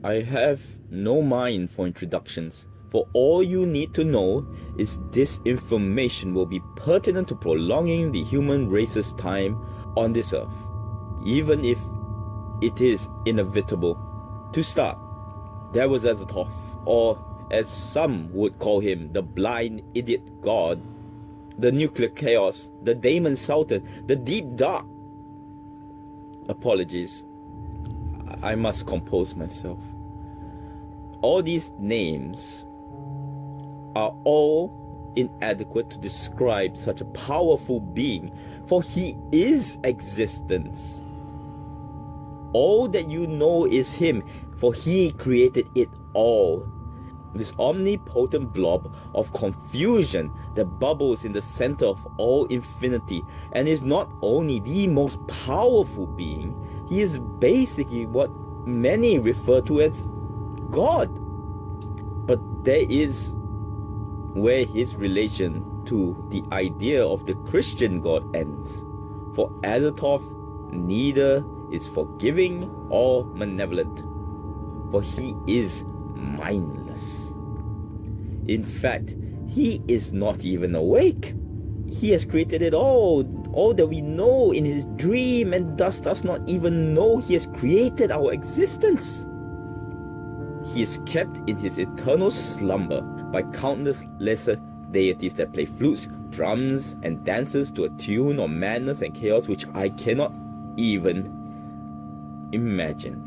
I have no mind for introductions, for all you need to know is this information will be pertinent to prolonging the human race's time on this earth, even if it is inevitable. To start, there was Azathoth, or as some would call him, the blind idiot god, the nuclear chaos, the Daemon Sultan, the deep dark. Apologies, I must compose myself. All these names are all inadequate to describe such a powerful being, for he is existence. All that you know is him, for he created it all. This omnipotent blob of confusion that bubbles in the center of all infinity, and is not only the most powerful being, he is basically what many refer to as God. But there is where his relation to the idea of the Christian God ends. For Azathoth neither is forgiving or malevolent, for he is mindless. In fact, he is not even awake. He has created it all that we know in his dream, and thus does not even know he has created our existence. He is kept in his eternal slumber by countless lesser deities that play flutes, drums, and dances to a tune of madness and chaos which I cannot even imagine.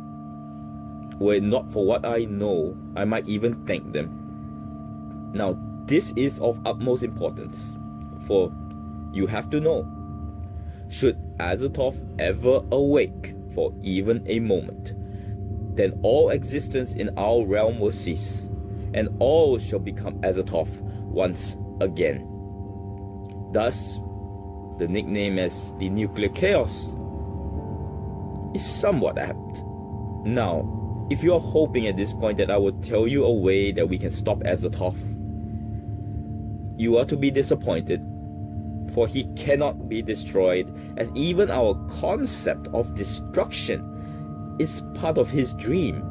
Were it not for what I know, I might even thank them. Now, this is of utmost importance, for you have to know, should Azathoth ever awake for even a moment, then all existence in our realm will cease, and all shall become Azathoth once again. Thus, the nickname as the nuclear chaos is somewhat apt. Now, if you are hoping at this point that I will tell you a way that we can stop Azathoth, you are to be disappointed, for he cannot be destroyed, as even our concept of destruction is part of his dream.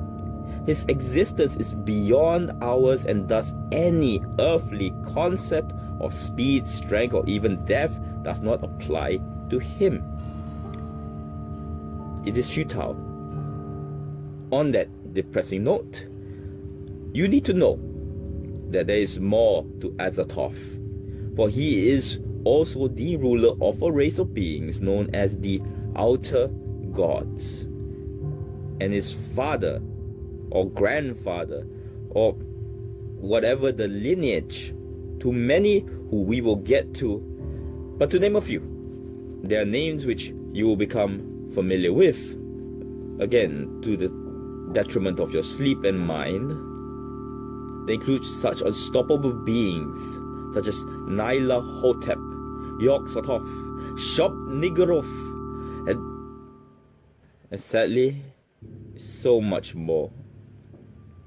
His existence is beyond ours, and thus any earthly concept of speed, strength, or even death does not apply to him. It is futile. On that depressing note, you need to know that there is more to Azathoth, for he is also the ruler of a race of beings known as the Outer Gods, and his father or grandfather or whatever the lineage to many who we will get to. But to name a few, there are names which you will become familiar with, again to the detriment of your sleep and mind. They include such unstoppable beings such as Nyla Hotep, Yog-Sothoth, Shop-Niggurath, and sadly, so much more.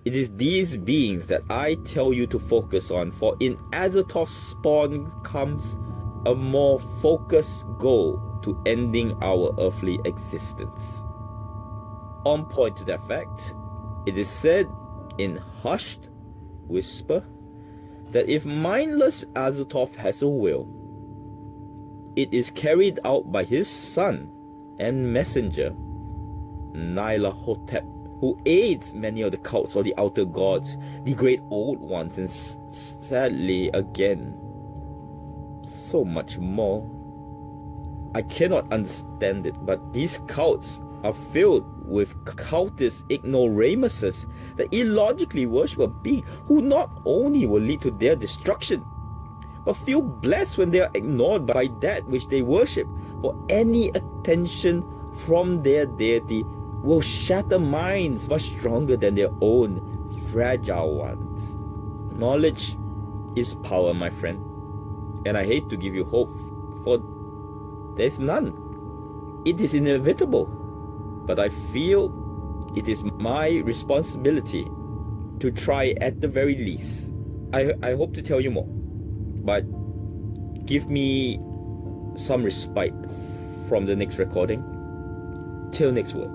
It is these beings that I tell you to focus on, for in Azathoth's spawn comes a more focused goal to ending our earthly existence. On point to that fact, it is said in hushed whisper that if mindless Azathoth has a will, it is carried out by his son and messenger, Nyla Hotep, who aids many of the cults or the outer gods, the great old ones, and sadly again, so much more. I cannot understand it, but these cults are filled with cultist ignoramuses that illogically worship a being who not only will lead to their destruction, but feel blessed when they are ignored by that which they worship, for any attention from their deity will shatter minds much stronger than their own fragile ones. Knowledge is power, my friend, and I hate to give you hope, for there's none. It is inevitable, but I feel it is my responsibility to try at the very least. I hope to tell you more, but give me some respite from the next recording. Till next word.